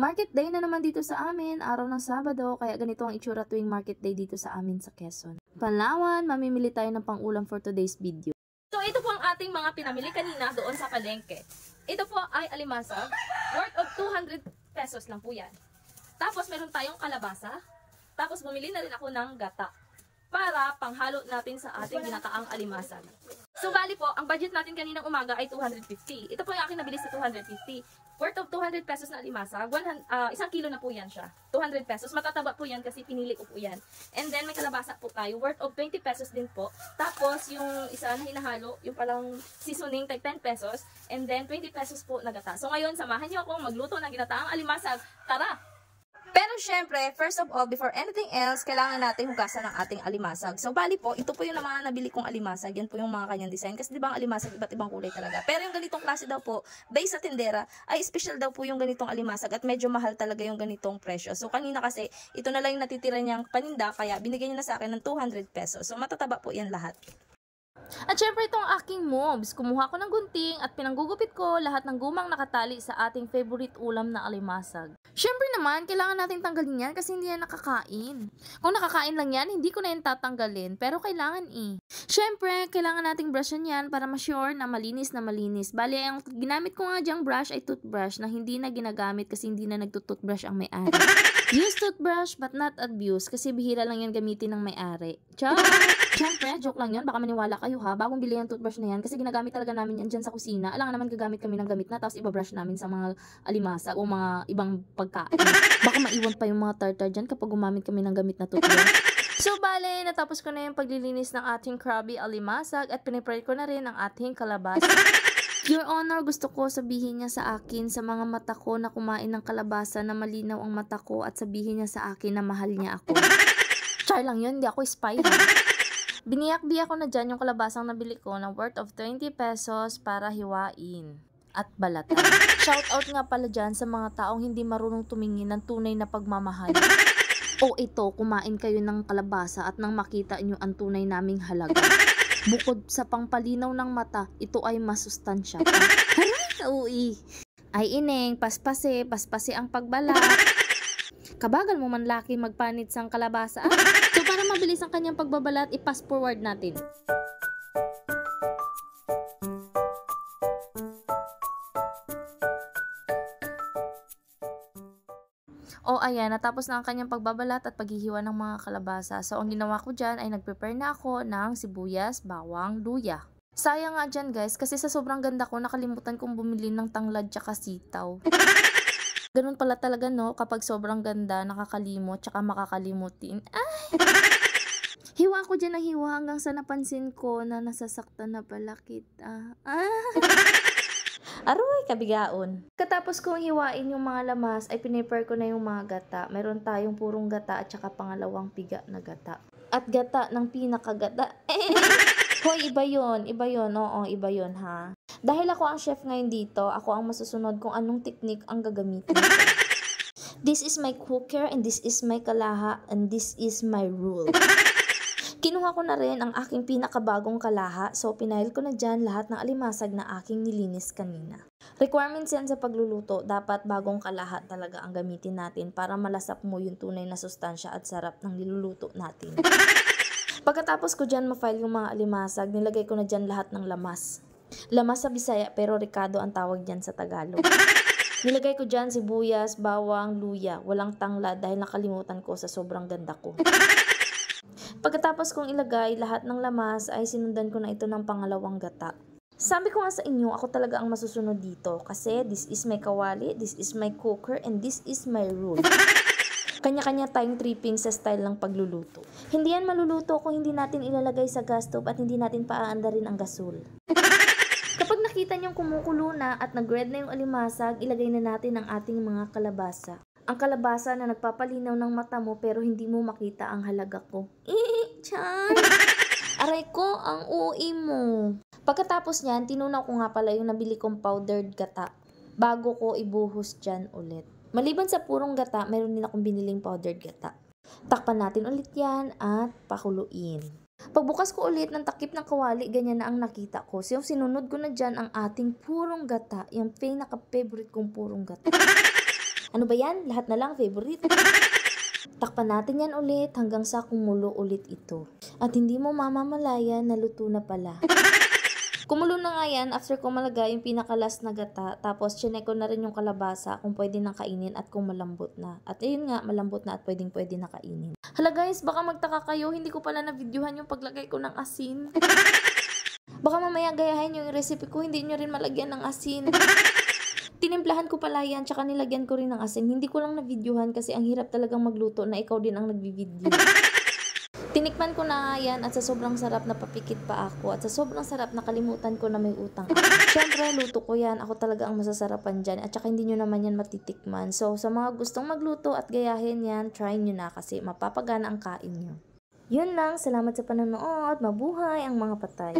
Market day na naman dito sa amin, araw ng Sabado, kaya ganito ang itsura tuwing market day dito sa amin sa Quezon. Palawan, mamimili tayo ng pang-ulam for today's video. So ito po ang ating mga pinamili kanina doon sa palengke. Ito po ay alimasag, worth of 200 pesos lang po yan. Tapos meron tayong kalabasa, tapos bumili na rin ako ng gata para panghalo natin sa ating ginataang alimasag. So bali po, ang budget natin kaninang umaga ay 250. Ito po yung aking nabili sa 250. Worth of 200 pesos na alimasag. 1 kilo na po yan siya. 200 pesos. Matataba po yan kasi pinili ko po yan. And then may kalabasa po tayo. Worth of 20 pesos din po. Tapos yung isa na hinahalo, yung palang seasoning, tag 10 pesos. And then 20 pesos po na gata. So ngayon, samahan niyo akong magluto ng ginataang alimasag. Tara! Pero syempre, first of all, before anything else, kailangan natin hugasan ang ating alimasag. So, bali po, ito po yung mga nabili kong alimasag. Yan po yung mga kanyang design. Kasi di ba ang alimasag, iba't ibang kulay talaga. Pero yung ganitong klase daw po, based sa tindera, ay special daw po yung ganitong alimasag. At medyo mahal talaga yung ganitong presyo. So, kanina kasi, ito na lang yung natitira niyang paninda. Kaya binigyan niya na sa akin ng 200 pesos. So, matataba po yan lahat. At syempre itong aking moves, kumuha ko ng gunting at pinanggugupit ko lahat ng gumang nakatali sa ating favorite ulam na alimasag. Syempre naman, kailangan natin tanggalin yan kasi hindi yan nakakain. Kung nakakain lang yan, hindi ko na yan tatanggalin, pero kailangan Syempre, kailangan nating brushan yan para ma-sure na malinis na malinis. Bali, ang ginamit ko nga dyang brush ay toothbrush na hindi na ginagamit kasi hindi na nagtutoothbrush ang may-ari. Use toothbrush but not abuse kasi bihira lang yan gamitin ng may-ari. Syempre, joke lang yun. Baka maniwala kayo ha. Bagong bili yung toothbrush na yan kasi ginagamit talaga namin yan dyan sa kusina. Alangan naman gagamit kami ng gamit na tapos ibabrush namin sa mga alimasag o mga ibang pagkain. Baka maiwan pa yung mga tartar dyan kapag gumamit kami ng gamit na toothbrush. So, bale, natapos ko na yung paglilinis ng ating Krabi alimasag at pinipray ko na rin ang ating kalabasa. Your Honor, gusto ko sabihin niya sa akin sa mga mata ko na kumain ng kalabasa na malinaw ang mata ko at sabihin niya sa akin na mahal niya ako. Char lang yun, hindi ako spy. Biniyak-biyak ko na dyan yung kalabasang nabili ko na worth of 20 pesos para hiwain at balatan. Shoutout nga pala dyan sa mga taong hindi marunong tumingin ng tunay na pagmamahal. O ito, kumain kayo ng kalabasa at nang makita nyo ang tunay naming halaga. Bukod sa pangpalinaw ng mata, ito ay masustansya. Uy. Ay ineng, paspase ang pagbalat. Kabagal mo man laki magpanit sang kalabasa. So para mabilis ang kanyang pagbabalat, i-pass forward natin. O ayan, natapos na ang kanyang pagbabalat at paghihiwa ng mga kalabasa. So ang ginawa ko dyan ay nag-prepare na ako ng sibuyas, bawang, luya. Sayang nga dyan guys, kasi sa sobrang ganda ko, nakalimutan kong bumili ng tanglad tsaka sitaw. Ganun pala talaga no, kapag sobrang ganda, nakakalimot tsaka makakalimutin. Ay! Hiwa ko dyan ng hiwa hanggang sa napansin ko na nasasaktan na pala kita. Aroy, kabigaon. Katapos kong hiwain yung mga lamas, ay pinipare ko na yung mga gata. Meron tayong purong gata at saka pangalawang piga na gata. At gata ng pinakagata. Hoy, iba yun, oo, iba yun ha. Dahil ako ang chef ngayon dito, ako ang masusunod kung anong teknik ang gagamitin ko. This is my cooker and this is my kalaha and this is my rule. Kinuha ko na rin ang aking pinakabagong kalaha, so pinail ko na dyan lahat ng alimasag na aking nilinis kanina. Requirements yan sa pagluluto, dapat bagong kalaha talaga ang gamitin natin para malasap mo yung tunay na sustansya at sarap ng niluluto natin. Pagkatapos ko dyan ma-file yung mga alimasag, nilagay ko na dyan lahat ng lamas. Lamas sa Bisaya pero ricado ang tawag dyan sa Tagalog. Nilagay ko dyan sibuyas, bawang, luya, walang tanglad dahil nakalimutan ko sa sobrang ganda ko. Pagkatapos kong ilagay lahat ng lamas ay sinundan ko na ito ng pangalawang gata. Sabi ko nga sa inyo, ako talaga ang masusunod dito kasi this is my kawali, this is my cooker, and this is my rule. Kanya-kanya tayong tripping sa style ng pagluluto. Hindi yan maluluto kung hindi natin ilalagay sa gas stove at hindi natin paaandarin ang gasol. Kapag nakita niyong kumukulo na at nag-red na yung alimasag, ilagay na natin ang ating mga kalabasa. Ang kalabasa na nagpapalinaw ng mata mo pero hindi mo makita ang halaga ko. Chan! Aray ko, ang ui mo. Pagkatapos niyan, tinunaw ko nga pala yung nabili kong powdered gata bago ko ibuhos dyan ulit. Maliban sa purong gata, meron din akong biniling powdered gata. Takpan natin ulit yan at pakuluin. Pagbukas ko ulit ng takip ng kawali, ganyan na ang nakita ko. So, sinunod ko na dyan ang ating purong gata, yung pinaka-favorite kong purong gata. Ano ba yan? Lahat na lang favorite. Takpan natin yan ulit hanggang sa kumulo ulit ito. At hindi mo mamamalayan na luto na pala. Kumulo na nga yan after ko malagay yung pinakalas na gata. Tapos chinek ko na rin yung kalabasa kung pwede nang kainin at kung malambot na. At ayun nga, malambot na at pwede na kainin. Hala guys, baka magtaka kayo, hindi ko pala na-videohan yung paglagay ko ng asin. Baka mamaya gayahin yung recipe ko, hindi nyo rin malagyan ng asin. Tinimplahan ko pala yan, tsaka nilagyan ko rin ng asin. Hindi ko lang na-videohan kasi ang hirap talagang magluto na ikaw din ang nagbi-video. Tinikman ko na yan at sa sobrang sarap na papikit pa ako at sa sobrang sarap nakalimutan ko na may utang. Siyempre, luto ko yan. Ako talaga ang masasarapan dyan at saka hindi nyo naman yan matitikman. So, sa mga gustong magluto at gayahin yan, try nyo na kasi mapapagana ang kain nyo. Yun lang. Salamat sa panonood. Mabuhay ang mga patay.